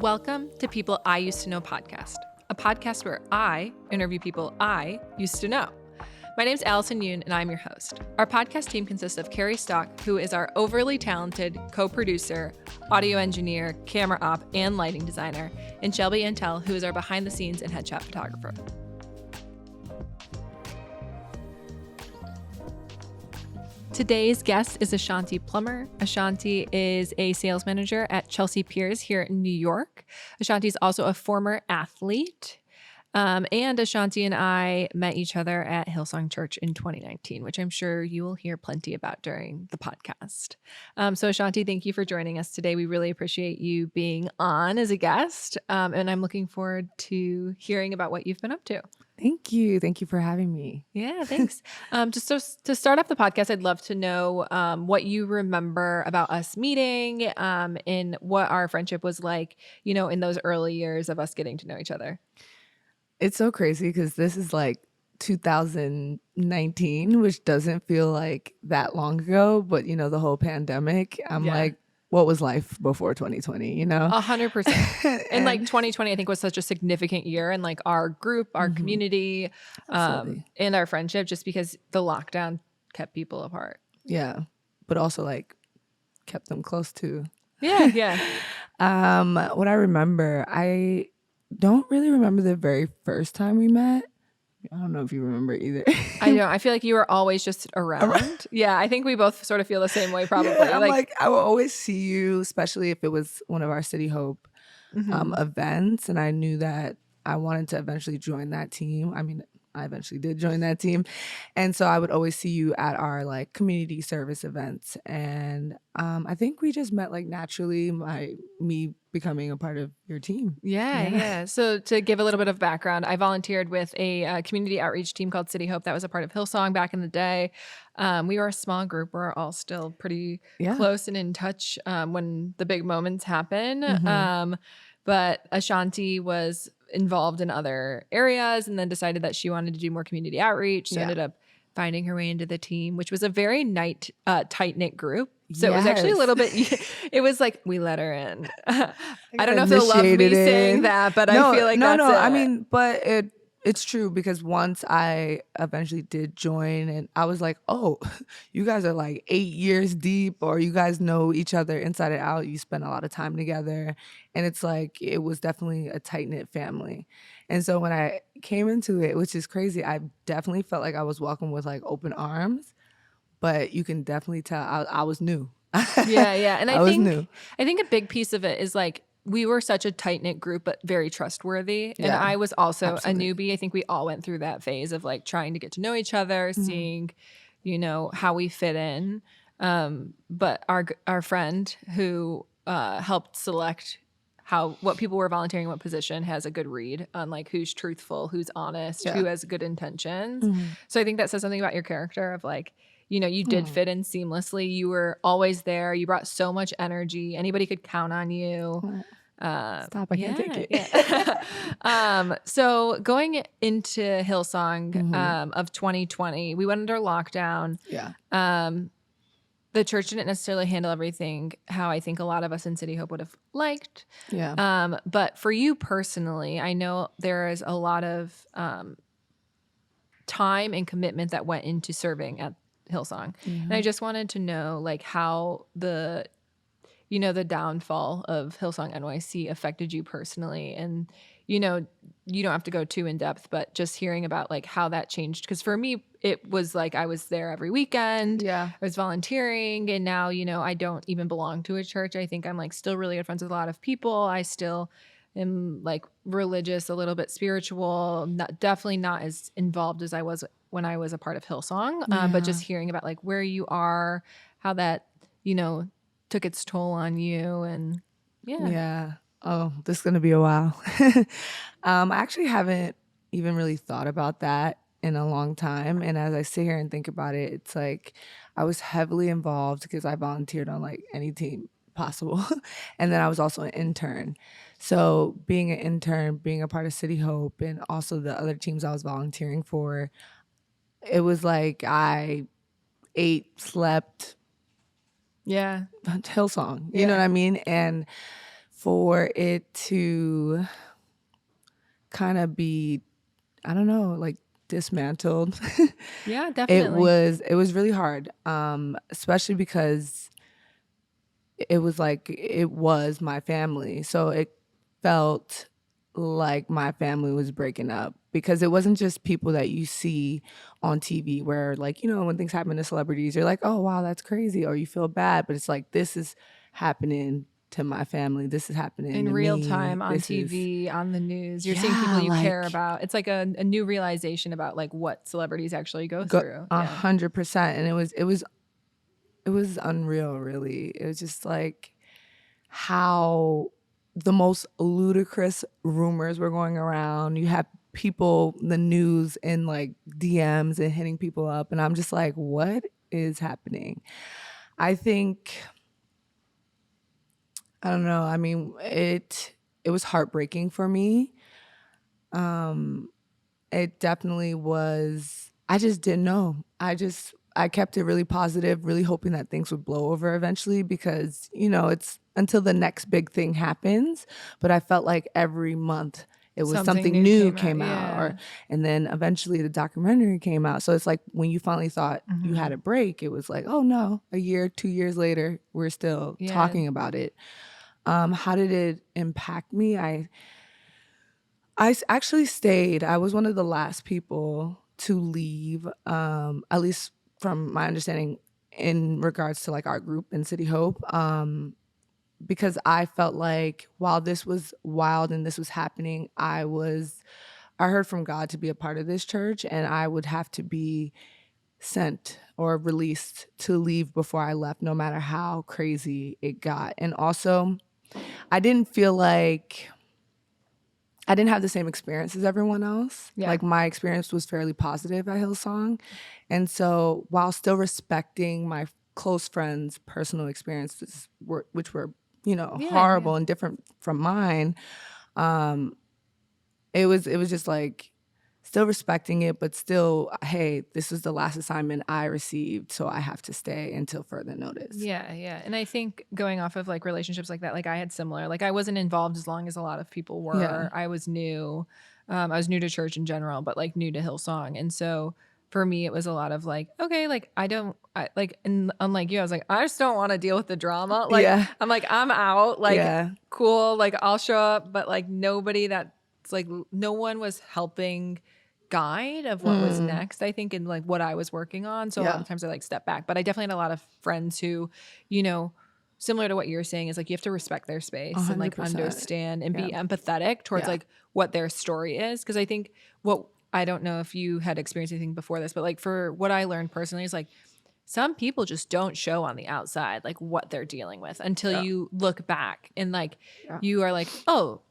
Welcome to People I Used to Know podcast, a podcast where I interview people I used to know. My name's Allison and I'm your host. Our podcast team consists of Carrie Stock, who is our overly talented co-producer, audio engineer, camera op, and lighting designer, and Shelby Antel, who is our behind-the-scenes and headshot photographer. Today's guest is Ashanti Plummer. Ashanti is a sales manager at Chelsea Piers here in New York. Ashanti is also a former athlete. And Ashanti and I met each other at Hillsong Church in 2019, which I'm sure you will hear plenty about during the podcast. So Ashanti, thank you for joining us today. We really appreciate you being on as a guest. And I'm looking forward to hearing about what you've been up to. Thank you. Thank you for having me. Yeah, thanks. Just to start off the podcast, I'd love to know what you remember about us meeting and what our friendship was like, in those early years of us getting to know each other. It's so crazy because this is like 2019, which doesn't feel like that long ago, but the whole pandemic, I'm like, what was life before 2020, 100%. And like 2020, I think was such a significant year in like our group, our community, and our friendship, just because the lockdown kept people apart. Yeah. But also like kept them close too. Yeah. What I remember, I don't really remember the very first time we met. I don't know if you remember either. I don't. I feel like you were always just around. Yeah, I think we both sort of feel the same way probably. Yeah, I'm like, I will always see you, especially if it was one of our City Hope events. And I knew that I wanted to eventually join that team. I mean, I eventually did join that team. And so I would always see you at our like community service events. And I think we just met like naturally, me becoming a part of your team. Yeah. So to give a little bit of background, I volunteered with a community outreach team called City Hope that was a part of Hillsong back in the day. We were a small group. We're all still pretty close and in touch when the big moments happen. But Ashanti was involved in other areas and then decided that she wanted to do more community outreach. So ended up finding her way into the team, which was a very tight-knit group. So it was actually a little bit, it was like, we let her in. I don't know if they'll love me saying that, but I feel like that's it. I mean, but it's true because once I eventually did join and I was like, oh, you guys are like 8 years deep or you guys know each other inside and out. You spend a lot of time together. And it's like, it was definitely a tight-knit family. And so when I came into it, which is crazy, I definitely felt like I was welcomed with like open arms. But you can definitely tell I was new. Yeah. And I was new. think a big piece of it is like, we were such a tight-knit group, but very trustworthy. And I was also a newbie. I think we all went through that phase of like trying to get to know each other, seeing, how we fit in. But our friend who helped select what people were volunteering, what position, has a good read on like who's truthful, who's honest, who has good intentions. So I think that says something about your character of like, you did fit in seamlessly. You were always there. You brought so much energy. Anybody could count on you. Stop, I can't take it. So going into Hillsong of 2020, we went under lockdown. Yeah. The church didn't necessarily handle everything how I think a lot of us in City Hope would have liked. Yeah. But for you personally, I know there is a lot of time and commitment that went into serving at Hillsong. And I just wanted to know like how the downfall of Hillsong NYC affected you personally. And, you don't have to go too in depth, but just hearing about like how that changed. Because for me, it was like I was there every weekend. Yeah. I was volunteering. And now, I don't even belong to a church. I think I'm like still really good friends with a lot of people. I still am like religious, a little bit spiritual, definitely not as involved as I was when I was a part of Hillsong. But just hearing about like where you are, how that, took its toll on you and Yeah. Oh, this is going to be a while. I actually haven't even really thought about that in a long time. And as I sit here and think about it, it's like I was heavily involved because I volunteered on like any team possible. And then I was also an intern. So being an intern, being a part of City Hope and also the other teams I was volunteering for, it was like I ate, slept, Yeah. Hillsong, you know what I mean? And for it to kind of be, I don't know, like dismantled. Yeah, definitely. It was really hard, especially because it was like it was my family. So it felt like my family was breaking up because it wasn't just people that you see on TV where, like, you know, when things happen to celebrities, you're like, oh, wow, that's crazy, or you feel bad. But it's like, this is happening to my family. This is happening In to real me. time on This is, TV, on the news, you're seeing people yeah, you care like, about. It's like a new realization about like what celebrities actually go go through. Yeah. 100%. And it was unreal, really. It was just like how the most ludicrous rumors were going around. You have people, the news, in like DMs and hitting people up. And I'm just like, what is happening? I think, I don't know. I mean, it was heartbreaking for me. It definitely was. I just didn't know. I kept it really positive, really hoping that things would blow over eventually because, you know, it's until the next big thing happens. But I felt like every month it was Something something new new came out. came out, or Yeah. and then eventually the documentary came out. So it's like when you finally thought you Mm-hmm. had a break, it was like, oh no, a year, 2 years later, we're still Yeah. talking about it. How did it impact me? Actually stayed. I was one of the last people to leave, at least from my understanding, in regards to like our group in City Hope, because I felt like while this was wild and this was happening, I heard from God to be a part of this church, and I would have to be sent or released to leave before I left, no matter how crazy it got. And also, I didn't feel like I didn't have the same experience as everyone else. Yeah. Like my experience was fairly positive at Hillsong. And so while still respecting my close friends' personal experiences, which were, you know, Yeah. Yeah. horrible and different from mine, it was just like still respecting it, but still, hey, this is the last assignment I received, so I have to stay until further notice. Yeah, yeah. And I think going off of like relationships like that, like I had similar, like I wasn't involved as long as a lot of people Yeah. were. I was new. I was new to church in general, but like new to Hillsong. And so for me, it was a lot of like, okay, like I like, and unlike you, I was like, I just don't want to deal with the drama. Like, Yeah. I'm like, I'm out. Like, Yeah. cool. Like, I'll show up, but like nobody that's like, no one was helping guide of what was next, I think, and like what I was working on. So a lot Yeah. of times I like step back, but I definitely had a lot of friends who, you know, similar to what you're saying is like you have to respect their space and like 100%. understand and be Yeah. empathetic towards Yeah. like what their story is. Cause I think what I don't know if you had experienced anything before this, but like for what I learned personally is like some people just don't show on the outside like what they're dealing with until Yeah. you look back and like Yeah. you are like, oh,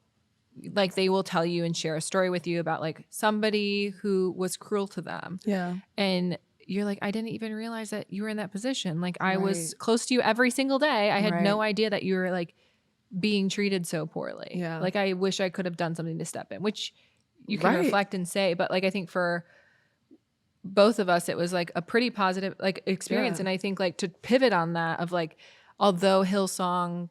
like they will tell you and share a story with you about like somebody who was cruel to them. Yeah. And you're like, I didn't even realize that you were in that position. Like I was Right. close to you every single day. I had no Right. idea that you were like being treated so poorly. Yeah. Like I wish I could have done something to step in, which you can Right. reflect and say, but like I think for both of us it was like a pretty positive like experience. Yeah. And I think like to pivot on that of like although Hillsong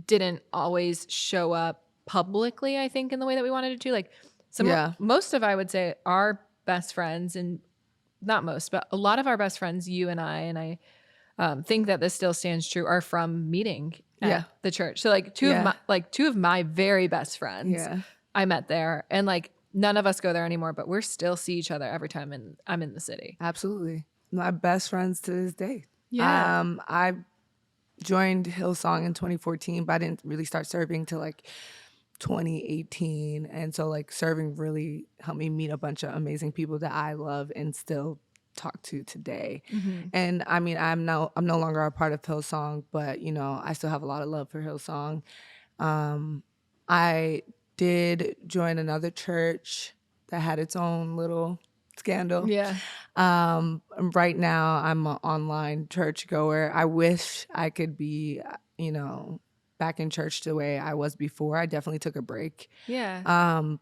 didn't always show up publicly, I think, in the way that we wanted it to. Like Yeah. most of I would say our best friends, and not most, but a lot of our best friends, you and I think that this still stands true, are from meeting at Yeah. the church. So like Yeah. two of my very best friends Yeah. I met there, and like none of us go there anymore, but we're still see each other every time I'm in the city. Absolutely. My best friends to this day. Yeah. I joined Hillsong in 2014, but I didn't really start serving till like 2018. And so like serving really helped me meet a bunch of amazing people that I love and still talk to today. Mm-hmm. And I mean, I'm no longer a part of Hillsong, but you know, I still have a lot of love for Hillsong. I did join another church that had its own little scandal. Yeah. Right now, I'm an online churchgoer. I wish I could be, you know, back in church the way I was before. I definitely took a break. Yeah.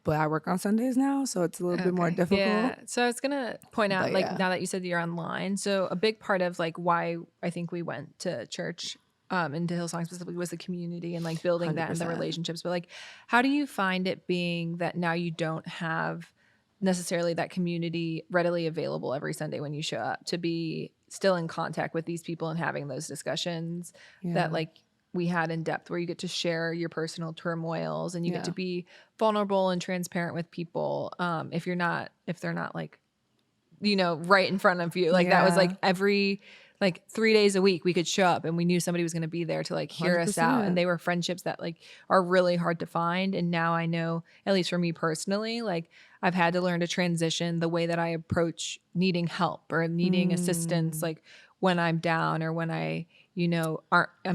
But I work on Sundays now, so it's a little bit more difficult. Yeah. So I was gonna point out, But like yeah. now that you said you're online, so a big part of like why I think we went to church into Hillsong specifically was the community and like building that and the 100%. relationships. But like, how do you find it being that now you don't have necessarily that community readily available every Sunday when you show up, to be still in contact with these people and having those discussions that like we had in depth, where you get to share your personal turmoils and you get to be vulnerable and transparent with people. If they're not like, right in front of you, like that was like every like 3 days a week we could show up and we knew somebody was going to be there to like hear 100%. us out. And they were friendships that like are really hard to find. And now I know, at least for me personally, like I've had to learn to transition the way that I approach needing help or needing assistance, like when I'm down or when I'm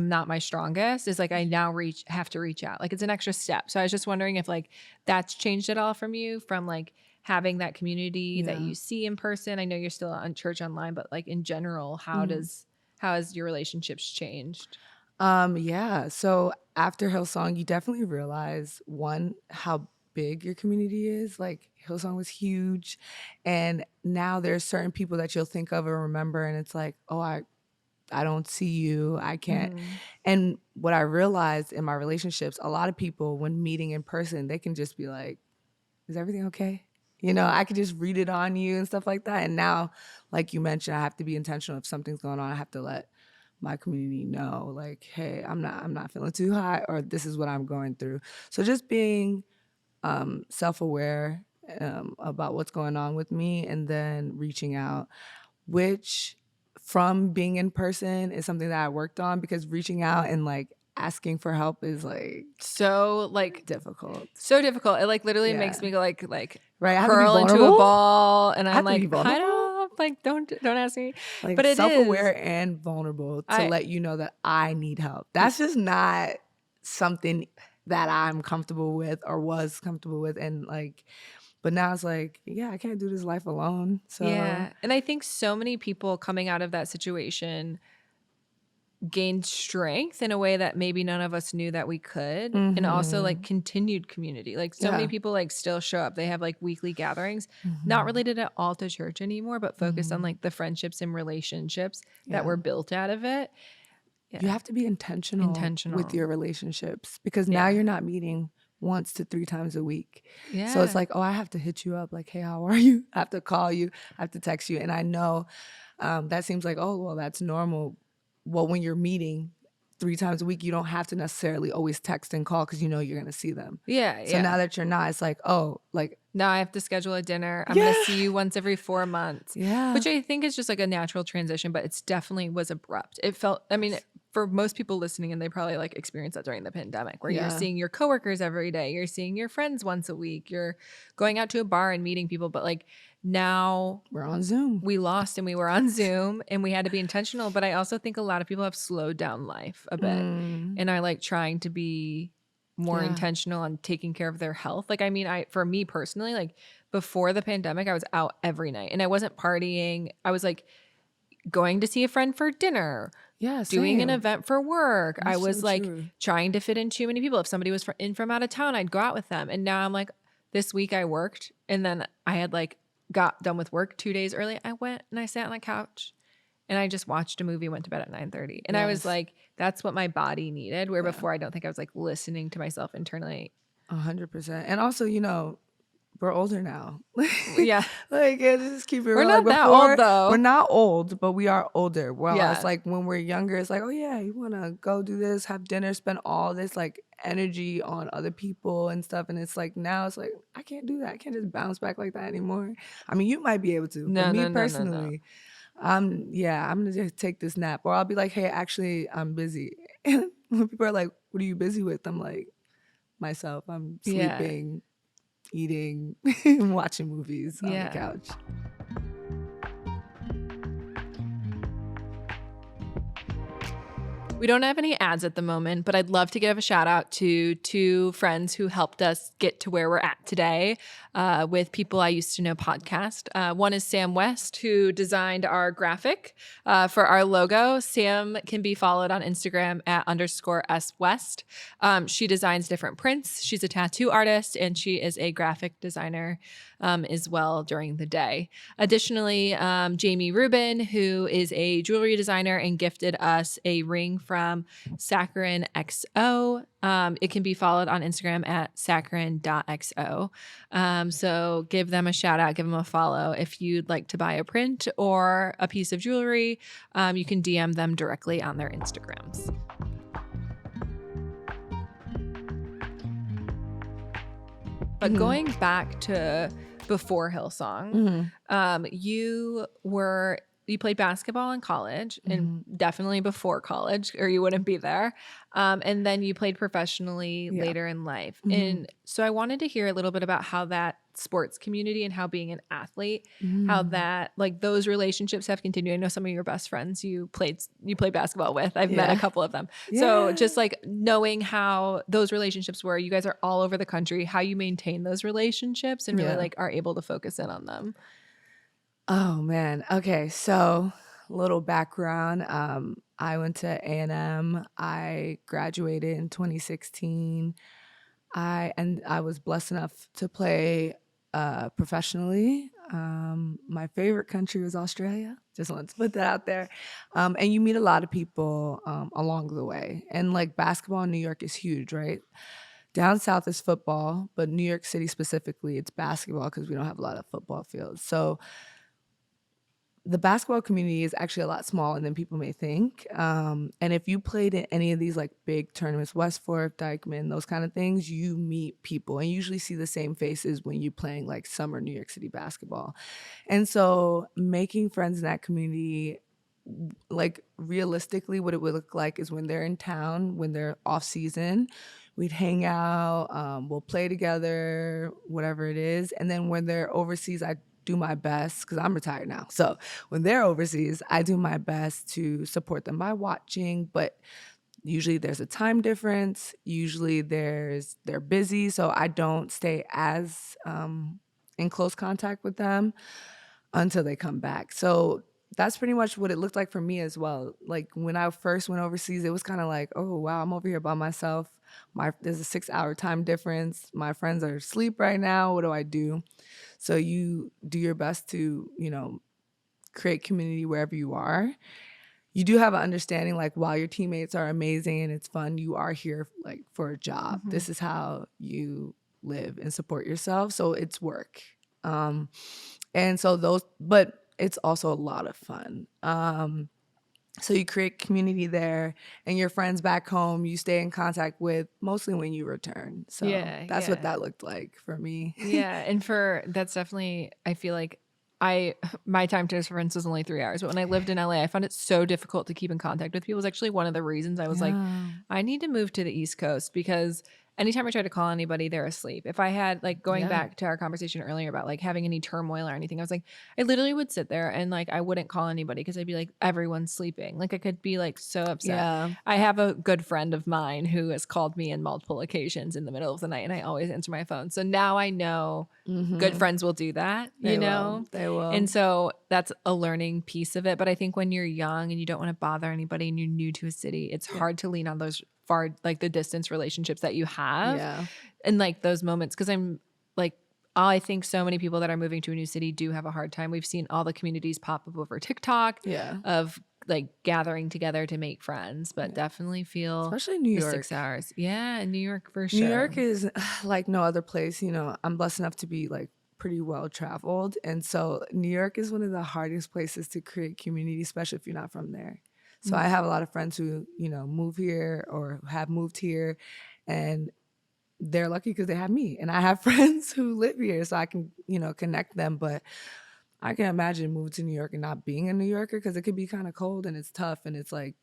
not my strongest, is like I now have to reach out. Like it's an extra step. So I was just wondering if like that's changed at all from you, from like having that community that you see in person. I know you're still on church online, but like in general, how has your relationships changed? So after Hillsong, you definitely realize, one, how big your community is. Like Hillsong was huge, and now there's certain people that you'll think of or remember, and it's like, oh, I don't see you. I can't. And what I realized in my relationships, a lot of people, when meeting in person, they can just be like, is everything okay? I could just read it on you and stuff like that. And now, like you mentioned, I have to be intentional. If something's going on, I have to let my community know, like, hey, I'm not feeling too hot, or this is what I'm going through. So just being self-aware about what's going on with me, and then reaching out, which from being in person is something that I worked on, because reaching out and like asking for help is like so like difficult. So difficult. It like literally makes me go like right, I curl into a ball, and I'm like, I don't like don't ask me. Like, but it self-aware is and vulnerable to let you know that I need help. That's just not something that I'm comfortable with or was comfortable with, and like, but now it's like, I can't do this life alone. So and I think so many people coming out of that situation gained strength in a way that maybe none of us knew that we could. And also like continued community. Like so many people like still show up. They have like weekly gatherings, not related at all to church anymore, but focused on like the friendships and relationships that were built out of it. You have to be intentional with your relationships, because now you're not meeting once to 3 times a week. So it's like, oh, I have to hit you up like, hey, how are you? I have to call you. I have to text you. And I know that seems like, oh, well, that's normal. Well, when you're meeting 3 times a week, you don't have to necessarily always text and call, because you're going to see them. So now that you're not, it's like, oh, like now I have to schedule a dinner. I'm going to see you once every 4 months. Which I think is just like a natural transition, but it's definitely was abrupt. It felt, I mean, for most people listening, and they probably like experienced that during the pandemic, where you're seeing your coworkers every day, you're seeing your friends once a week, you're going out to a bar and meeting people. But like now we're on Zoom. We lost and we were on Zoom, and we had to be intentional. But I also think a lot of people have slowed down life a bit and are like trying to be more intentional on taking care of their health. Like, I mean, for me personally, like before the pandemic, I was out every night, and I wasn't partying. I was like going to see a friend for dinner, doing an event for work. I was like trying to fit in too many people. If somebody was in from out of town, I'd go out with them. And now I'm like, this week I worked, and then I had like got done with work 2 days early. I went and I sat on the couch and I just watched a movie, went to bed at 9:30. And I was like, that's what my body needed. Where before I don't think I was like listening to myself internally. 100%. And also, we're older now. Yeah. Like, just keep it real. We're not like, that old though. We're not old, but we are older. Well, it's like when we're younger, it's like, oh yeah, you want to go do this, have dinner, spend all this like energy on other people and stuff. And it's like, now it's like, I can't do that. I can't just bounce back like that anymore. I mean, you might be able to, but me personally, I'm going to just take this nap. Or I'll be like, hey, actually, I'm busy. And when people are like, what are you busy with? I'm like, myself. I'm sleeping, eating, watching movies on the couch. We don't have any ads at the moment, but I'd love to give a shout out to 2 friends who helped us get to where we're at today with People I Used to Know podcast. One is Sam West, who designed our graphic for our logo. Sam can be followed on Instagram at _SWest. She designs different prints. She's a tattoo artist, and she is a graphic designer as well during the day. Additionally, Jamie Rubin, who is a jewelry designer and gifted us a ring from Saccharin XO. It can be followed on Instagram at saccharin.xo. So give them a shout out, give them a follow. If you'd like to buy a print or a piece of jewelry, you can DM them directly on their Instagrams. But going back to before Hillsong, you played basketball in college and definitely before college, or you wouldn't be there. And then you played professionally later in life. And so I wanted to hear a little bit about how that sports community and how being an athlete, how that, like, those relationships have continued. I know some of your best friends you played basketball with. I've met a couple of them. So just like knowing how those relationships were, you guys are all over the country, how you maintain those relationships and really like are able to focus in on them. Oh man. Okay. So little background. I went to A&M. I graduated in 2016. I was blessed enough to play professionally. My favorite country was Australia. Just wanted to put that out there. And you meet a lot of people along the way. And like basketball in New York is huge, right? Down south is football, but New York City specifically, it's basketball because we don't have a lot of football fields. So the basketball community is actually a lot smaller than people may think. And if you played in any of these like big tournaments, West Fork, Dykeman, those kind of things, you meet people and you usually see the same faces when you're playing like summer New York City basketball. And so making friends in that community, like realistically what it would look like is when they're in town, when they're off season, we'd hang out, we'll play together, whatever it is. And then when they're overseas, I do my best because I'm retired now. So when they're overseas, I do my best to support them by watching, but usually there's a time difference. Usually they're busy, so I don't stay as in close contact with them until they come back. So that's pretty much what it looked like for me as well. Like when I first went overseas, it was kind of like, oh wow, I'm over here by myself. There's a 6-hour time difference. My friends are asleep right now. What do I do? So you do your best to, create community wherever you are. You do have an understanding, like, while your teammates are amazing and it's fun, you are here like for a job. Mm-hmm. This is how you live and support yourself. So it's work. And so but it's also a lot of fun. So you create community there, and your friends back home you stay in contact with mostly when you return. So that's what that looked like for me. Yeah, and that's definitely, I feel like my time difference was only 3 hours, but when I lived in LA, I found it so difficult to keep in contact with people. It was actually one of the reasons I was like, I need to move to the East Coast, because anytime I try to call anybody, they're asleep. If I had, like, going back to our conversation earlier about like having any turmoil or anything, I was like, I literally would sit there and like I wouldn't call anybody because I'd be like, everyone's sleeping. Like I could be like so upset. Yeah. I have a good friend of mine who has called me in multiple occasions in the middle of the night, and I always answer my phone. So now I know good friends will do that, They will. And so that's a learning piece of it. But I think when you're young and you don't want to bother anybody and you're new to a city, it's hard to lean on those far, like the distance relationships that you have and like those moments. Cause I'm like, I think so many people that are moving to a new city do have a hard time. We've seen all the communities pop up over TikTok of like gathering together to make friends, but definitely feel especially New York 6 hours. Yeah. In New York for sure. New York is like no other place. I'm blessed enough to be like pretty well traveled. And so New York is one of the hardest places to create community, especially if you're not from there. So I have a lot of friends who, move here or have moved here, and they're lucky because they have me. And I have friends who live here, so I can, connect them. But I can imagine moving to New York and not being a New Yorker, because it could be kind of cold and it's tough. And it's like,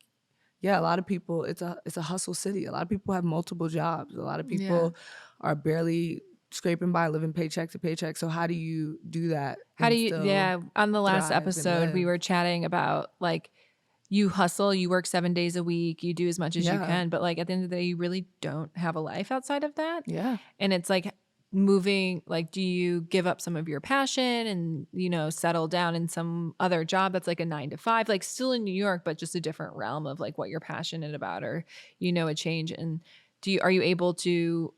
a lot of people, it's a hustle city. A lot of people have multiple jobs. A lot of people are barely scraping by, living paycheck to paycheck. So how do you do that? On the last episode, we were chatting about like, you hustle, you work 7 days a week, you do as much as you can, but like at the end of the day, you really don't have a life outside of that. Yeah. And it's like moving, like, do you give up some of your passion and, settle down in some other job that's like a 9 to 5, like still in New York, but just a different realm of like what you're passionate about, or, a change. And are you able to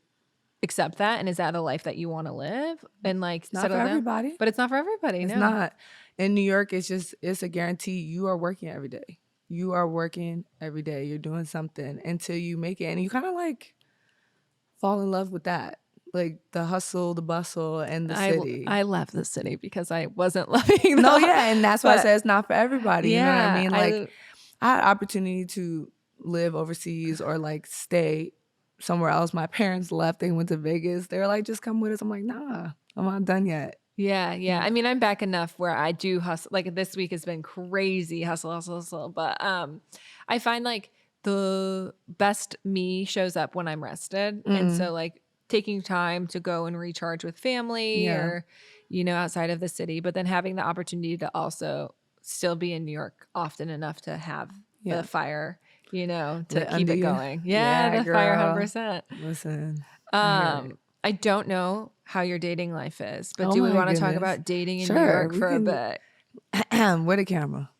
accept that? And is that a life that you want to live and like it's not for everybody? But it's not for everybody. It's not. In New York, it's a guarantee you are working every day. you are working every day. You're doing something until you make it. And you kind of like fall in love with that. Like the hustle, the bustle, and the city. I love the city because I wasn't loving No, yeah. And that's why I say it's not for everybody. You know what I Yeah, mean? Like I had opportunity to live overseas or like stay somewhere else. My parents left. They went to Vegas. They were like, just come with us. I'm like, nah, I'm not done yet. Yeah. I mean, I'm back enough where I do hustle. Like this week has been crazy hustle. But I find like the best me shows up when I'm rested. And so like taking time to go and recharge with family or, you know, outside of the city, but then having the opportunity to also still be in New York often enough to have the fire, you know, to keep it going. Yeah, the girl. fire 100%. Listen. I don't know how your dating life is, but Oh do we my want to talk goodness. about dating in New Sure, York we for a can- bit? With a camera.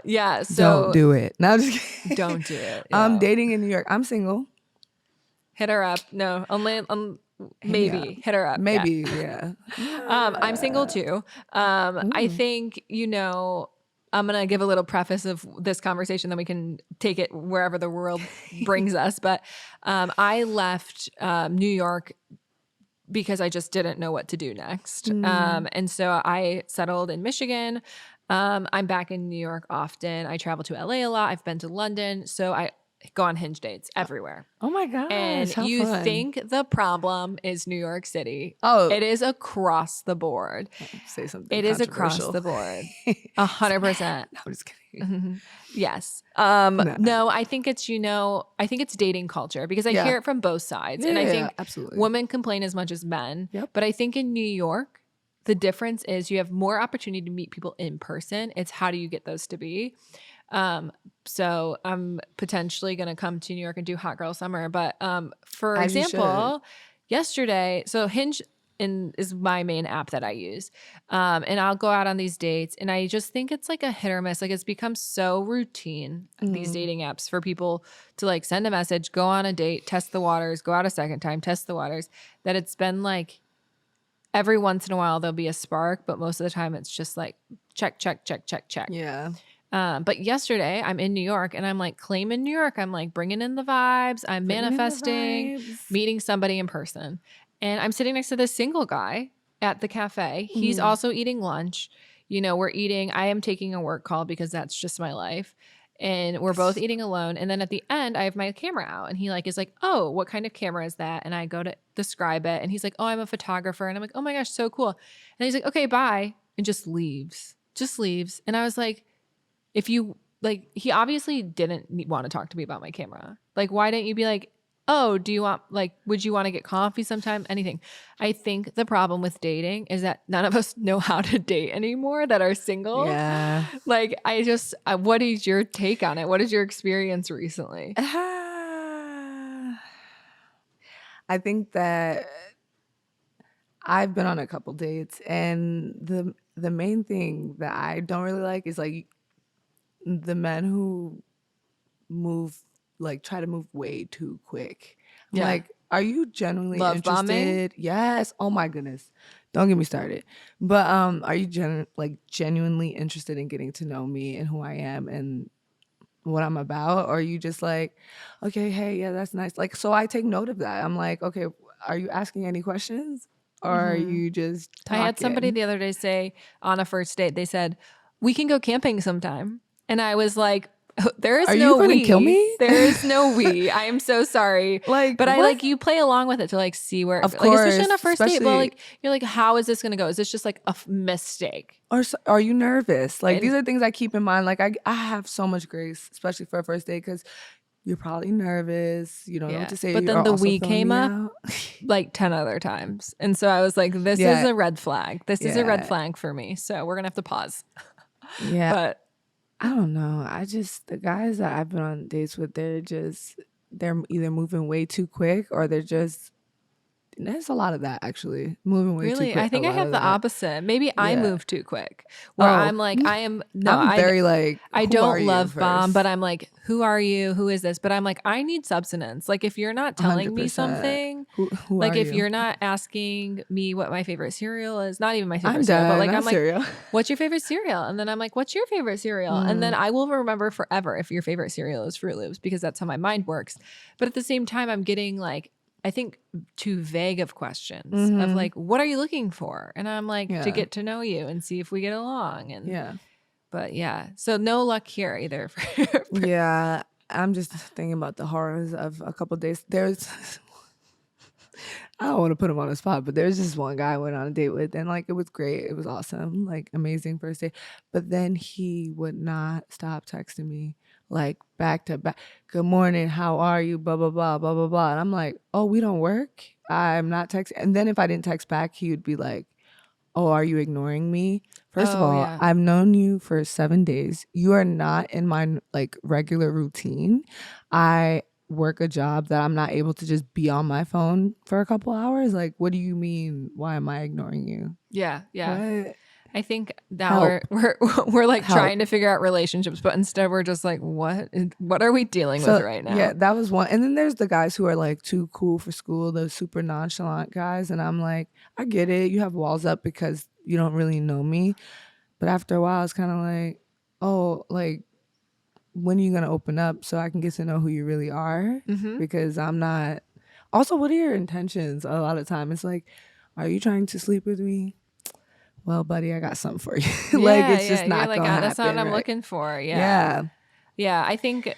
Yeah. So Don't do it. No, I'm just kidding. don't do it. I'm yeah. dating in New York. I'm single. Hit her up. No, only maybe hit her up. Maybe, yeah. I'm single too. I think, you know, I'm going to give a little preface of this conversation, then we can take it wherever the world brings us. But I left New York because I just didn't know what to do next. And so I settled in Michigan. I'm back in New York often. I travel to LA a lot. I've been to London. So I go on Hinge dates everywhere. Oh my gosh. And how you fun. think the problem is New York City. Oh. It is across the board. Say something It is across controversial. the board. 100%. No, I'm just kidding. Yes. No, I think it's, you know, I think it's dating culture because I hear it from both sides. And I think absolutely. women complain as much as men. Yep. But I think in New York, the difference is you have more opportunity to meet people in person. It's how do you get those to be? So I'm potentially going to come to New York and do Hot Girl Summer. But for As example, yesterday, so Hinge is my main app that I use. And I'll go out on these dates and I just think it's like a hit or miss. Like it's become so routine, these dating apps for people to like send a message, go on a date, test the waters, go out a second time, test the waters, that it's been like every once in a while there'll be a spark, but most of the time it's just like check. Yeah. But yesterday I'm in New York and I'm like claiming New York. I'm like bringing in the vibes. I'm manifesting, meeting somebody in person. And I'm sitting next to this single guy at the cafe. He's also eating lunch. You know, I am taking a work call because that's just my life. And we're both eating alone. And then at the end, I have my camera out and he like is like, oh, what kind of camera is that? And I go to describe it. And he's like, oh, I'm a photographer. And I'm like, oh my gosh, so cool. And he's like, okay, bye. And just leaves. And I was like, if you like, he obviously didn't want to talk to me about my camera. Like, why didn't you be like, oh, do you want, like, would you want to get coffee sometime? Anything. I think the problem with dating is that none of us know how to date anymore that are single. Yeah. Like, what is your take on it? What is your experience recently? I think that I've been on a couple dates and the main thing that I don't really like is like the men who try to move way too quick. I'm like, are you genuinely interested? Bombing? Yes. Oh my goodness. Don't get me started. But are you genuinely interested in getting to know me and who I am and what I'm about? Or are you just like, okay, hey, yeah, that's nice. Like, so I take note of that. I'm like, okay, are you asking any questions? Or are you just talking? I had somebody the other day say on a first date, they said, we can go camping sometime. And I was like, there is Are no you gonna we. kill me? There is no we. I am so sorry. Like, but I what? like you play along with it to like see where, Of like, course, especially on a first date. But especially- like you're like, how is this gonna go? Is this just like a mistake? Or are you nervous? Like, these are things I keep in mind. Like, I have so much grace, especially for a first date, because you're probably nervous. You don't know what to say. But then You're the also we filling came me up out. like 10 other times. And so I was like, this is a red flag. This is a red flag for me. So we're gonna have to pause. Yeah. But I don't know. The guys that I've been on dates with, they're either moving way too quick or they're just there's a lot of that actually. Moving way too Really? quick. I A think I lot have of the that. opposite. Maybe I Yeah. move too quick where Oh, I'm like, I'm very like, I who are don't you love bomb, but first? I'm like, who are you? Who is this? But I'm like, I need substance. Like if you're not telling me 100%. something, Who like are if you? you're not asking me what my favorite cereal is, not even my I'm favorite cereal, but done. like Not I'm like, cereal. what's your favorite cereal? And then I'm like, what's your favorite cereal? And then I will remember forever if your favorite cereal is Fruit Loops because that's how my mind works. But at the same time, I'm getting like, I think too vague of questions of like, what are you looking for? And I'm like, to Yeah. get to know you and see if we get along. And Yeah. but yeah, so no luck here either. Yeah. I'm just thinking about the horrors of a couple days. I don't want to put him on the spot, but there's just one guy I went on a date with, and like it was great. It was awesome, like amazing first date. But then he would not stop texting me, like back to back. Good morning, how are you? Blah blah blah blah blah blah. And I'm like, oh, we don't work. I'm not texting. And then if I didn't text back, he would be like, oh, are you ignoring me? First of Oh all, yeah. I've known you for 7 days. You are not in my like regular routine. I work a job that I'm not able to just be on my phone for a couple hours. Like, what do you mean? Why am I ignoring you? Yeah, yeah. What? I think now Help. we're like Help. trying to figure out relationships, but instead we're just like, what are we dealing with So right now? yeah, that was one. And then there's the guys who are like too cool for school, those super nonchalant guys. And I'm like, I get it. You have walls up because you don't really know me. But after a while, it's kind of like, oh, like, when are you going to open up so I can get to know who you really are? Because I'm not. Also, what are your intentions? A lot of time it's like, are you trying to sleep with me? Well, buddy, I got something for you. Like, Yeah, it's yeah. just You're not like, going to that's not what happen, I'm right? looking for. Yeah. Yeah. Yeah. I think,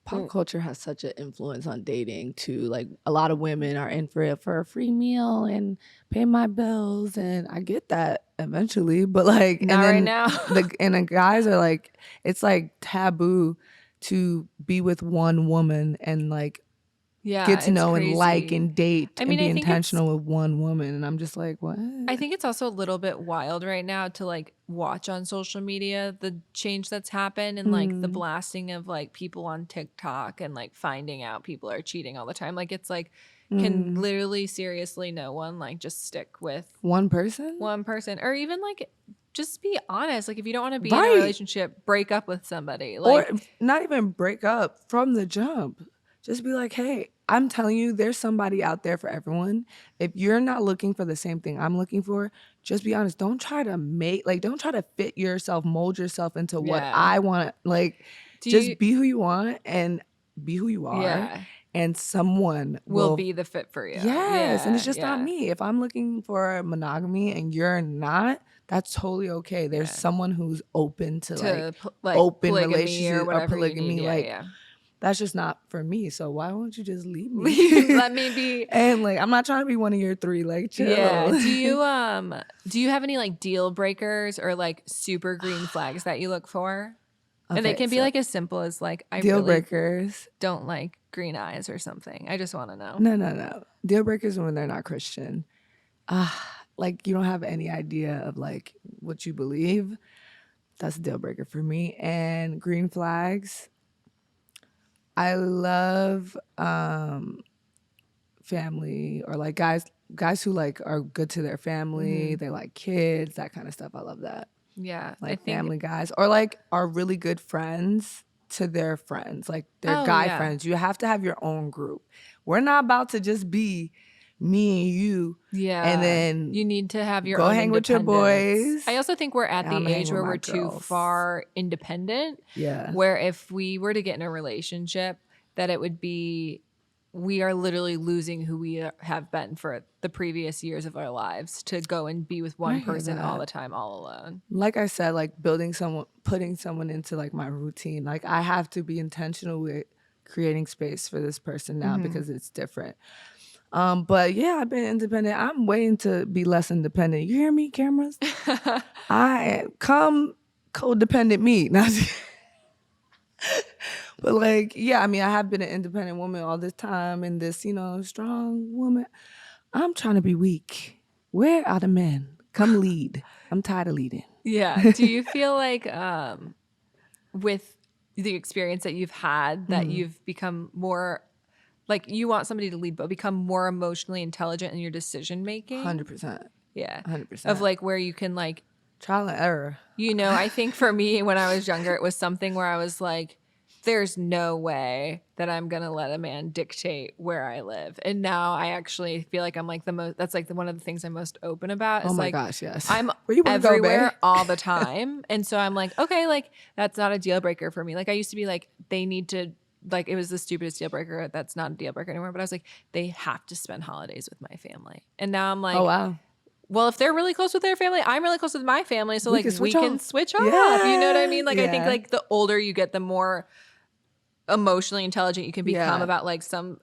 Pop culture has such an influence on dating too. Like, a lot of women are in for a free meal and pay my bills, and I get that eventually. But like, not and right then now. the guys are like, it's like taboo to be with one woman and like Yeah, get to it's know and like crazy. and date I and mean, be intentional with one woman. And I'm just like, what? I think it's also a little bit wild right now to like watch on social media the change that's happened and like the blasting of like people on TikTok and like finding out people are cheating all the time. Like it's like can literally seriously no one like just stick with One person? one person or even like just be honest. Like if you don't want to be in a Right. relationship, break up with somebody. Or Like not even break up from the jump. Just be like, hey, I'm telling you, there's somebody out there for everyone. If you're not looking for the same thing I'm looking for, just be honest. Don't try to fit yourself, mold yourself into what yeah. I want. Like, Do just you be who you want and be who you are. yeah. And someone Will be the fit for you. Yes, and Yeah. it's just not Yeah. me. If I'm looking for monogamy and you're not, that's totally okay. There's someone who's open to like Like open polygamy relationships or or whatever you polygamy. need. Yeah, Like, yeah. that's just not for me. So why won't you just leave me? Let me be. And like, I'm not trying to be one of your three. Like, chill. Yeah. Do you have any like deal breakers or like super green flags that you look for? And they Okay, can be so like as simple as like I deal really breakers. don't like green eyes or something. I just want to know. No. Deal breakers when they're not Christian. Like you don't have any idea of like what you believe. That's a deal breaker for me. And green flags. I love family or like guys who like are good to their family. They like kids, that kind of stuff. I love that. Yeah. Like I think family guys or like are really good friends to their friends, like their Oh, guy yeah. friends. You have to have your own group. We're not about to just be me and you. Yeah. And then you need to have your go own hang with your independence. boys. I also think we're at I'm the hang age with where my we're too girls. far independent. Yeah. Where if we were to get in a relationship, that it would be we are literally losing who we have been for the previous years of our lives to go and be with one hear person all that. the time, all alone. Like I said, like putting someone into like my routine. Like I have to be intentional with creating space for this person now because it's different. But yeah, I've been independent. I'm waiting to be less independent. You hear me, cameras? I come codependent me. But like, yeah, I mean, I have been an independent woman all this time and this, strong woman. I'm trying to be weak. Where are the men? Come lead. I'm tired of leading. Yeah. Do you feel like with the experience that you've had that you've become more Like you want somebody to lead, but become more emotionally intelligent in your decision making. 100%. Yeah. 100%. Of like where you can like. Trial and error. You know, I think for me when I was younger, it was something where I was like, there's no way that I'm going to let a man dictate where I live. And now I actually feel like I'm like that's like one of the things I'm most open about. Is Oh my like, gosh, yes. I'm Where you wanna go, everywhere babe? all the time. And so I'm like, okay, like that's not a deal breaker for me. Like I used to be like, they need to, like it was the stupidest deal breaker. That's not a deal breaker anymore. But I was like, they have to spend holidays with my family. And now I'm like, Oh, wow. well, if they're really close with their family, I'm really close with my family. So like we can switch off. Yeah. You know what I mean? Like I think Yeah. like the older you get, the more emotionally intelligent you can become about like some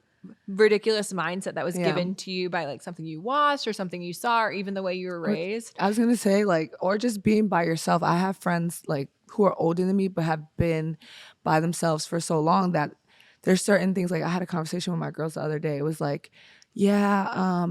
ridiculous mindset that was given to you by like something you watched or something you saw or even the way you were raised. I was going to say like, or just being by yourself. I have friends like who are older than me, but have been by themselves for so long that there's certain things. Like I had a conversation with my girls the other day. It was like, yeah,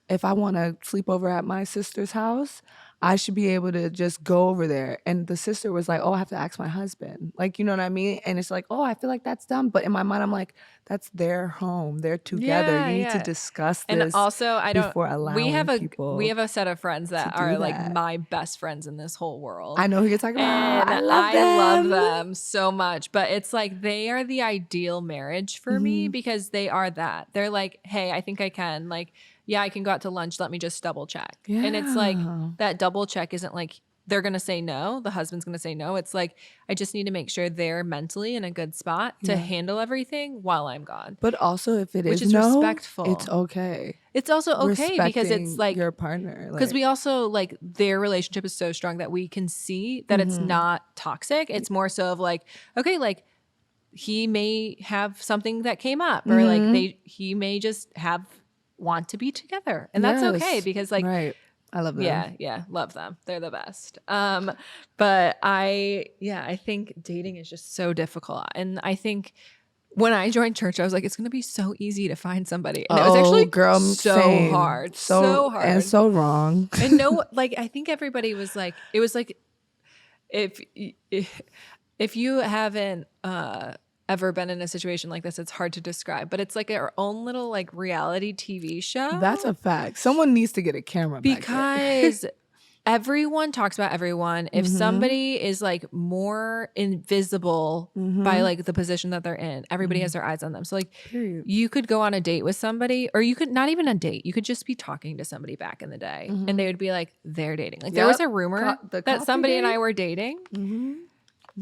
if I want to sleep over at my sister's house, I should be able to just go over there. And the sister was like, oh, I have to ask my husband. Like, you know what I mean? And it's like, oh, I feel like that's dumb. But in my mind, I'm like, that's their home. They're together. You need to discuss this. And also, before allowing people. We have a set of friends that are like my best friends in this whole world. I know who you're talking about. And I love them so much. But it's like they are the ideal marriage for me because they are that. They're like, hey, I think I can. Like, yeah, I can go out to lunch. Let me just double check. Yeah. And it's like that double check isn't like they're going to say no. The husband's going to say no. It's like I just need to make sure they're mentally in a good spot to handle everything while I'm gone. But also if it is respectful. It's okay. It's also okay because it's like your partner. Because we also like their relationship is so strong that we can see that it's not toxic. It's more so of like, okay, like he may have something that came up or like he may just want to be together. And that's okay because like I love them. Yeah, love them. They're the best. But I think dating is just so difficult. And I think when I joined church, I was like, it's going to be so easy to find somebody. And it was actually so hard. So hard. And so wrong. And like, I think everybody was like, it was like, if you haven't ever been in a situation like this, it's hard to describe, but it's like our own little like reality TV show. That's a fact. Someone needs to get a camera because everyone talks about everyone. If somebody is like more invisible by like the position that they're in, everybody has their eyes on them. So like you could go on a date with somebody, or you could not even a date. You could just be talking to somebody back in the day and they would be like, they're dating. Like there was a rumor that somebody and I were dating.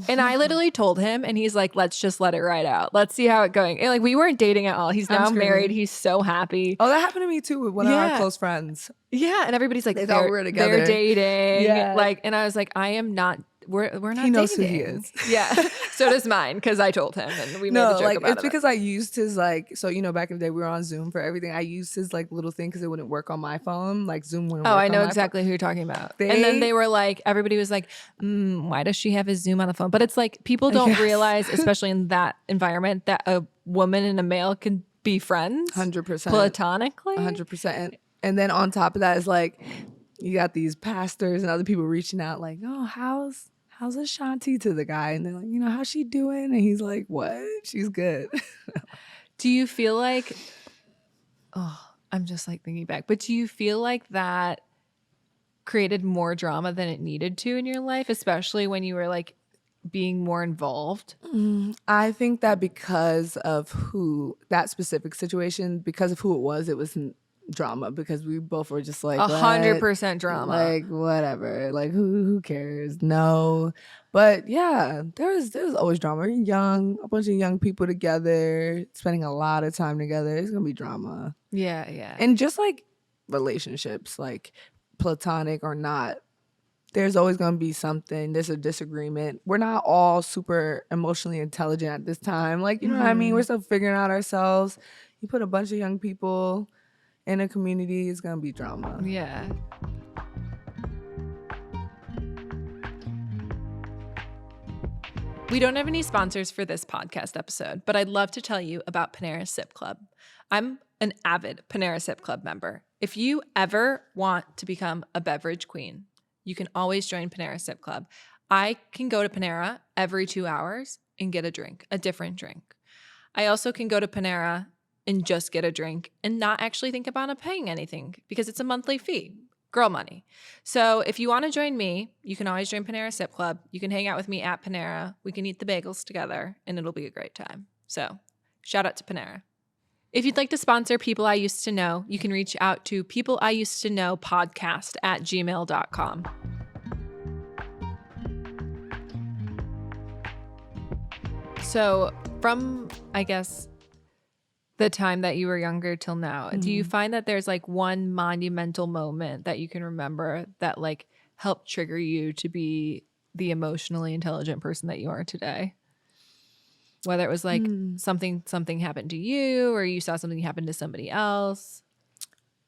And I literally told him, and he's like, let's just let it ride out. Let's see how it's going. And like, we weren't dating at all. He's now married. He's so happy. Oh, that happened to me too with one of our close friends. Yeah. And everybody's like, they thought we were together. They're dating. Yeah. Like, and I was like, I am not. We're not he knows dating. Who he is. Yeah. So does mine, because I told him and we made a joke like, about it. It's because I used his like, so you know, back in the day we were on Zoom for everything. I used his like little thing because it wouldn't work on my phone. Like Zoom wouldn't work. Oh, I know exactly who you're talking about. And then they were like, everybody was like, why does she have his Zoom on the phone? But it's like people don't realize, especially in that environment, that a woman and a male can be friends 100% platonically. 100%. And then on top of that is like you got these pastors and other people reaching out like, oh, how's Ashanti to the guy? And they're like, you know, how's she doing? And he's like, what? She's good. Do you feel like, I'm just like thinking back, but do you feel like that created more drama than it needed to in your life, especially when you were like being more involved? I think that because of that specific situation, because of who it was drama, because we both were just like 100% drama, like whatever, like who cares? No, but yeah, there's always drama. You're young, a bunch of young people together, spending a lot of time together. It's gonna be drama. Yeah. And just like relationships, like platonic or not, there's always gonna be something. There's a disagreement. We're not all super emotionally intelligent at this time. Like, you know what I mean? We're still figuring out ourselves. You put a bunch of young people in a community, it's gonna be drama. Yeah. We don't have any sponsors for this podcast episode, but I'd love to tell you about Panera Sip Club. I'm an avid Panera Sip Club member. If you ever want to become a beverage queen, you can always join Panera Sip Club. I can go to Panera every 2 hours and get a different drink. I also can go to Panera and just get a drink and not actually think about paying anything because it's a monthly fee. Girl money. So if you want to join me, you can always join Panera Sip Club. You can hang out with me at Panera. We can eat the bagels together and it'll be a great time. So shout out to Panera. If you'd like to sponsor People I Used to Know, you can reach out to peopleiused-to-know-podcast@gmail.com. So from, I guess, the time that you were younger till now, do you find that there's like one monumental moment that you can remember that like helped trigger you to be the emotionally intelligent person that you are today? Whether it was like something happened to you or you saw something happen to somebody else.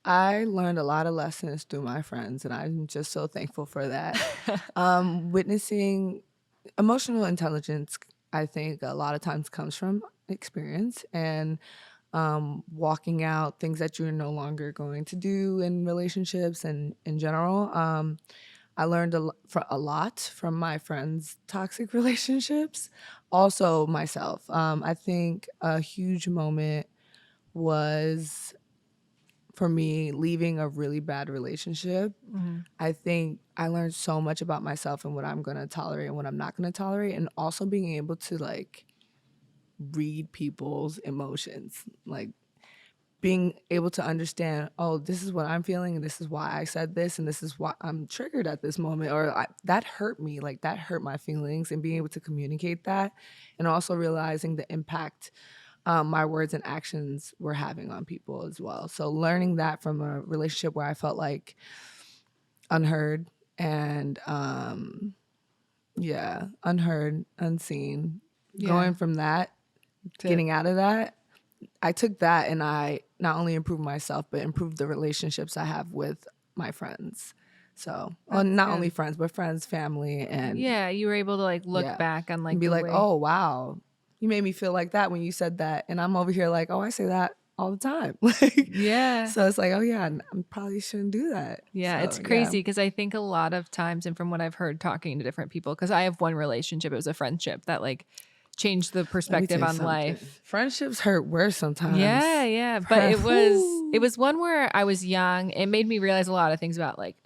I learned a lot of lessons through my friends, and I'm just so thankful for that. Witnessing emotional intelligence, I think a lot of times comes from experience and walking out things that you're no longer going to do in relationships and in general. I learned a lot from my friends' toxic relationships, also myself. I think a huge moment was for me leaving a really bad relationship. I think I learned so much about myself and what I'm going to tolerate and what I'm not going to tolerate, and also being able to like read people's emotions, like being able to understand, oh, this is what I'm feeling and this is why I said this and this is why I'm triggered at this moment, or that hurt me, like that hurt my feelings, and being able to communicate that, and also realizing the impact my words and actions were having on people as well. So learning that from a relationship where I felt like unheard and unheard, unseen, going from that, getting out of that, I took that and I not only improved myself, but improved the relationships I have with my friends. So, well, not only friends, but friends, family, and you were able to like look back on like and be the like, way. oh wow, you made me feel like that when you said that, and I'm over here like, oh, I say that all the time. Like, so it's like, oh yeah, I probably shouldn't do that. Yeah, So, it's crazy because I think a lot of times, and from what I've heard talking to different people, because I have one relationship, it was a friendship that like changed the perspective on life. Friendships hurt worse sometimes. Yeah. But it was one where I was young. It made me realize a lot of things about like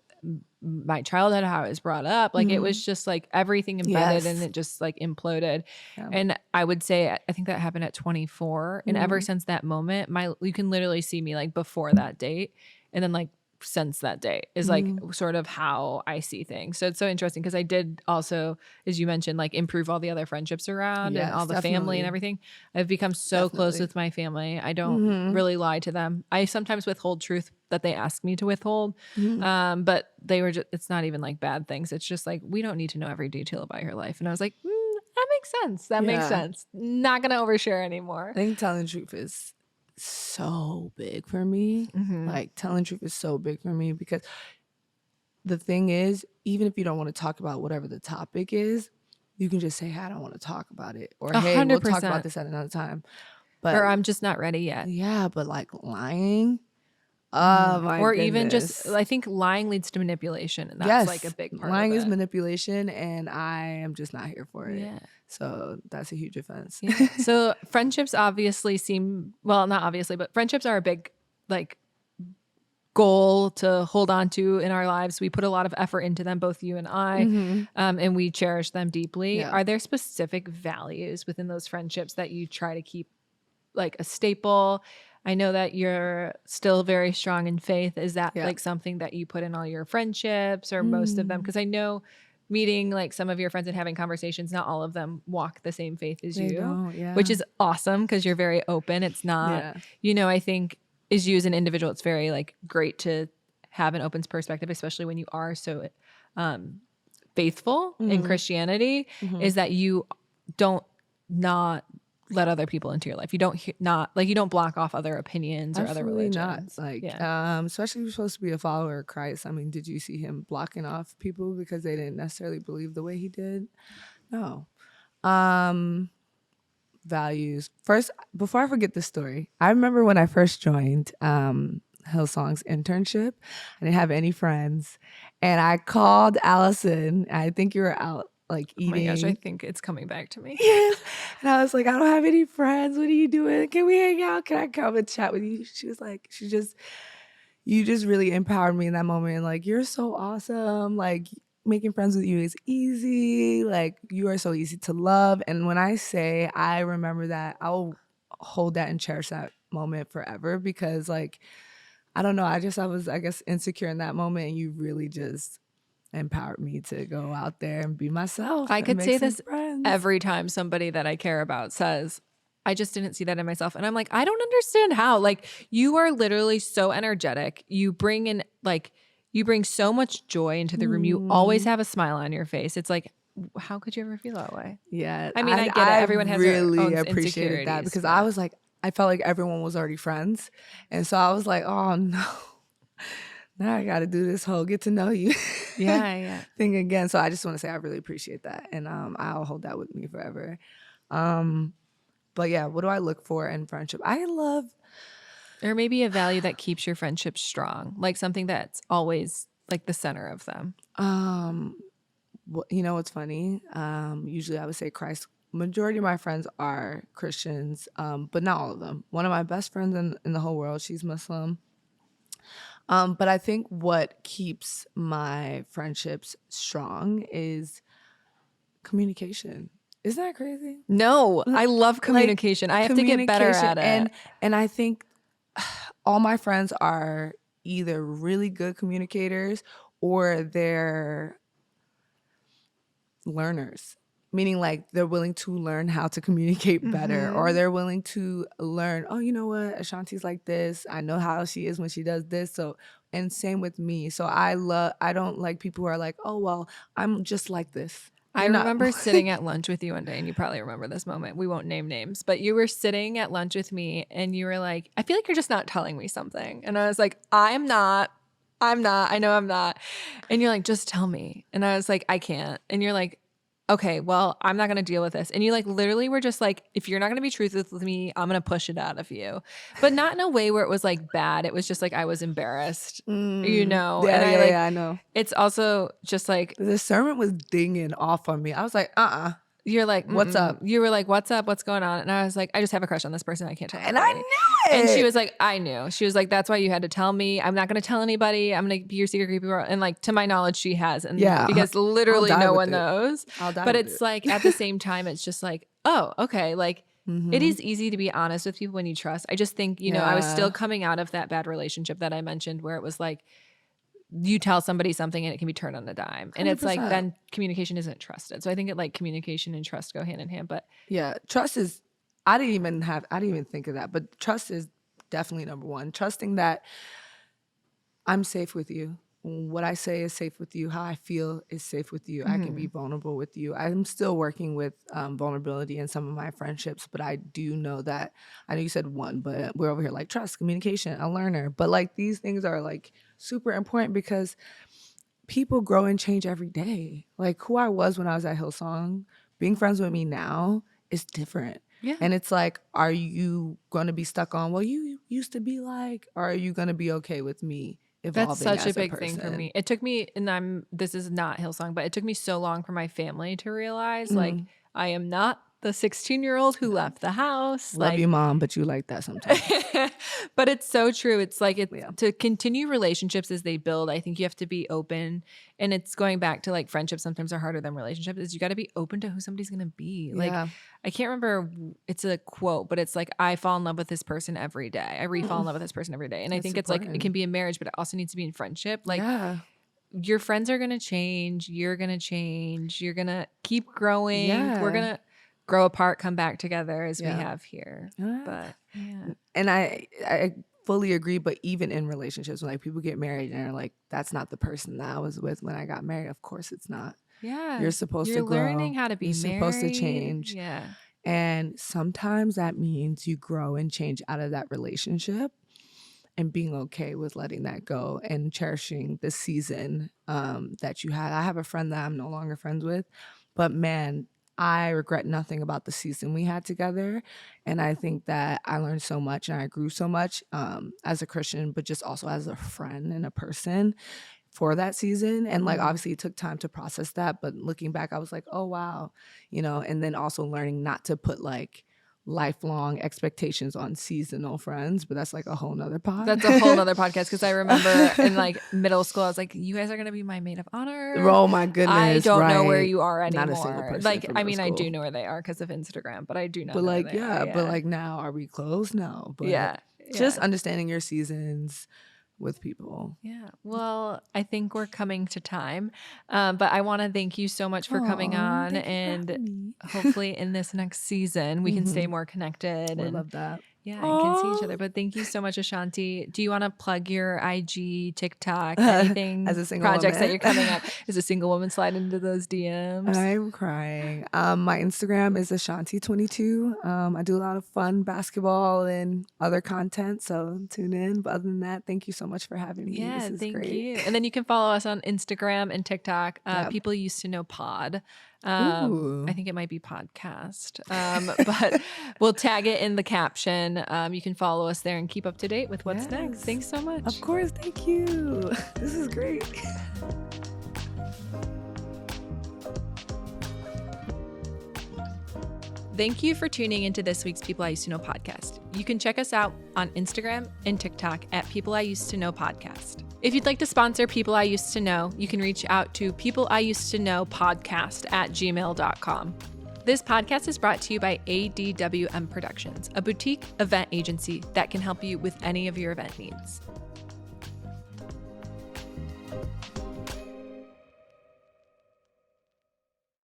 my childhood, how I was brought up. Like it was just like everything embedded and it just like imploded. Yeah. And I would say, I think that happened at 24. And ever since that moment, you can literally see me like before that date. And then like since that day is like sort of how I see things. So it's so interesting because I did also, as you mentioned, like improve all the other friendships around and all the family and everything. I've become so close with my family. I don't really lie to them. I sometimes withhold truth that they ask me to withhold. But they were just, it's not even like bad things. It's just like, we don't need to know every detail about your life. And I was like, that makes sense. That makes sense. Not going to overshare anymore. I think telling the truth is so big for me. Like telling truth is so big for me because the thing is, even if you don't want to talk about whatever the topic is, you can just say, hey, I don't want to talk about it, or 100%. Hey, we'll talk about this at another time, or I'm just not ready yet. Yeah, but like lying, oh my or goodness. Even just, I think lying leads to manipulation, and that's like a big part lying of it. is manipulation, and I am just not here for it. So that's a huge offense. So friendships obviously seem, well, not obviously, but friendships are a big like goal to hold on to in our lives. We put a lot of effort into them, both you and I, and we cherish them deeply. Are there specific values within those friendships that you try to keep like a staple? I know that you're still very strong in faith. Is that like something that you put in all your friendships or most of them? Because I know meeting like some of your friends and having conversations, not all of them walk the same faith as you, which is awesome because you're very open. It's not, I think as you as an individual, it's very like great to have an open perspective, especially when you are so faithful in Christianity, is that you don't not let other people into your life. You don't you don't block off other opinions or other religions. Not. Like, especially if you're supposed to be a follower of Christ. I mean, did you see him blocking off people because they didn't necessarily believe the way he did? No. Values. First, before I forget this story, I remember when I first joined Hillsong's internship. I didn't have any friends, and I called Allison. I think you were out like Oh my gosh, I eating. think it's coming back to me. Yes. And I was like, I don't have any friends. What are you doing? Can we hang out? Can I come and chat with you? She was like, you just really empowered me in that moment. Like, you're so awesome. Like, making friends with you is easy. Like, you are so easy to love. And when I say I remember that, I'll hold that and cherish that moment forever because, like, I don't know. I was, I guess, insecure in that moment. And you really just empowered me to go out there and be myself I and could make say some this friends. every time somebody that I care about says, I just didn't see that in myself. And I'm like, I don't understand how. Like, you are literally so energetic. You bring in, like, you bring so much joy into the room. You always have a smile on your face. It's like, how could you ever feel that way? Yeah, I mean, I get it. I Everyone has their really own appreciated that insecurities. because I But was like, I felt like everyone was already friends. And so I was like, oh no, now I got to do this whole get to know you yeah. thing again. So I just want to say I really appreciate that. And I'll hold that with me forever. But yeah, what do I look for in friendship? I love, Or maybe a value that keeps your friendship strong, like something that's always like the center of them. you know what's funny? Usually I would say Christ. Majority of my friends are Christians, but not all of them. One of my best friends in the whole world, she's Muslim. But I think what keeps my friendships strong is communication. Isn't that crazy? No, I love Like communication. I have to get better communication, at it. and I think all my friends are either really good communicators or they're learners, meaning like they're willing to learn how to communicate better, or they're willing to learn, oh, you know what, Ashanti's like this, I know how she is when she does this. So, and same with me. So I don't like people who are like, oh well, I'm just like this. I You're not. remember sitting at lunch with you one day, and you probably remember this moment. We won't name names, but you were sitting at lunch with me, and you were like, I feel like you're just not telling me something. And I was like, I'm not. I know I'm not. And you're like, just tell me. And I was like, I can't. And you're like, okay, well, I'm not going to deal with this. And you like literally were just like, if you're not going to be truthful with me, I'm going to push it out of you. But not in a way where it was like bad. It was just like I was embarrassed, you know? Yeah, And I yeah, like, yeah, I know. it's also just like, The discernment was dinging off on me. I was like, you're like, what's up? You were like, what's up? What's going on? And I was like, I just have a crush on this person. I can't tell And I anybody. knew it. And she was like, I knew. She was like, that's why you had to tell me. I'm not going to tell anybody. I'm going to be your secret creepy girl. And like, to my knowledge, she has. And Yeah, because literally I'll die no with one it. knows. I'll die But with it's it. like, at the same time, it's just like, oh, okay. Like, it is easy to be honest with people when you trust. I just think, you know, I was still coming out of that bad relationship that I mentioned where it was like, you tell somebody something and it can be turned on a dime. And it's like, 100%. then communication isn't trusted. So I think it like communication and trust go hand in hand. But Yeah, trust is, I didn't even think of that, but trust is definitely number one. Trusting that I'm safe with you. What I say is safe with you. How I feel is safe with you. I can be vulnerable with you. I'm still working with vulnerability in some of my friendships, but I do know that, I know you said one, but we're over here like trust, communication, a learner. But like these things are like super important because people grow and change every day. Like who I was when I was at Hillsong, being friends with me now is different. yeah. And it's like, are you going to be stuck on, well, you used to be like, or are you going to be okay with me evolving That's such a as a big thing for person? me. It took me, and this is not Hillsong, but it took me so long for my family to realize like I am not the 16-year-old who left the house. Love like, you, Mom, but you like that sometimes. but it's so true. It's like Yeah. to continue relationships as they build. I think you have to be open, and it's going back to like friendships sometimes are harder than relationships. Is you got to be open to who somebody's gonna be. Like Yeah. I can't remember. It's a quote, but it's like I fall in love with this person every day. I re-fall in love with this person every day, and I That's think it's like it important. can be a marriage, but it also needs to be in friendship. Like Yeah. your friends are gonna change. You're gonna change. You're gonna keep growing. Yeah. We're gonna grow apart, come back together as we Yeah. have here. Yeah. But yeah. And I fully agree, but even in relationships, when like people get married and they're like, that's not the person that I was with when I got married. Of course it's not. Yeah. You're supposed You're to grow. learning how to be You're supposed to married. change. Yeah. And sometimes that means you grow and change out of that relationship and being okay with letting that go and cherishing the season that you had. I have a friend that I'm no longer friends with, but man, I regret nothing about the season we had together. And I think that I learned so much and I grew so much as a Christian, but just also as a friend and a person for that season. And like, obviously it took time to process that, but looking back, I was like, oh, wow, you know, and then also learning not to put like lifelong expectations on seasonal friends, but that's like a whole nother pod. That's a whole nother podcast, because I remember in like middle school, I was like, you guys are going to be my maid of honor. Oh my goodness. I don't know where right. you are anymore. Not a single person Like, from I middle mean, I do school. know where they are because of Instagram, but I do not But know like, where they yeah, are. but like now, are we close? No. But yeah. just understanding your seasons with people. Yeah. Well, I think we're coming to time. But I want to thank you so much for coming on. Thank you for And having me. hopefully in this next season, we can stay more connected. I and love that. Yeah, and can see each other. But thank you so much, Ashanti. Do you want to plug your IG, TikTok, anything, As a single projects that woman? you're coming up? Is a single woman slide into those DMs? I'm crying. My Instagram is Ashanti22. I do a lot of fun basketball and other content, so tune in. But other than that, thank you so much for having me. Yeah, This is thank great. you. And then you can follow us on Instagram and TikTok. Yep. People used to know pod. Ooh. I think it might be podcast, but we'll tag it in the caption. You can follow us there and keep up to date with what's next. Yes. Thanks so much. Of course, thank you. This is great. Thank you for tuning into this week's People I Used to Know podcast. You can check us out on Instagram and TikTok at People I Used to Know podcast. If you'd like to sponsor People I Used to Know, you can reach out to peopleiused-to-know-podcast@gmail.com. This podcast is brought to you by ADWM Productions, a boutique event agency that can help you with any of your event needs.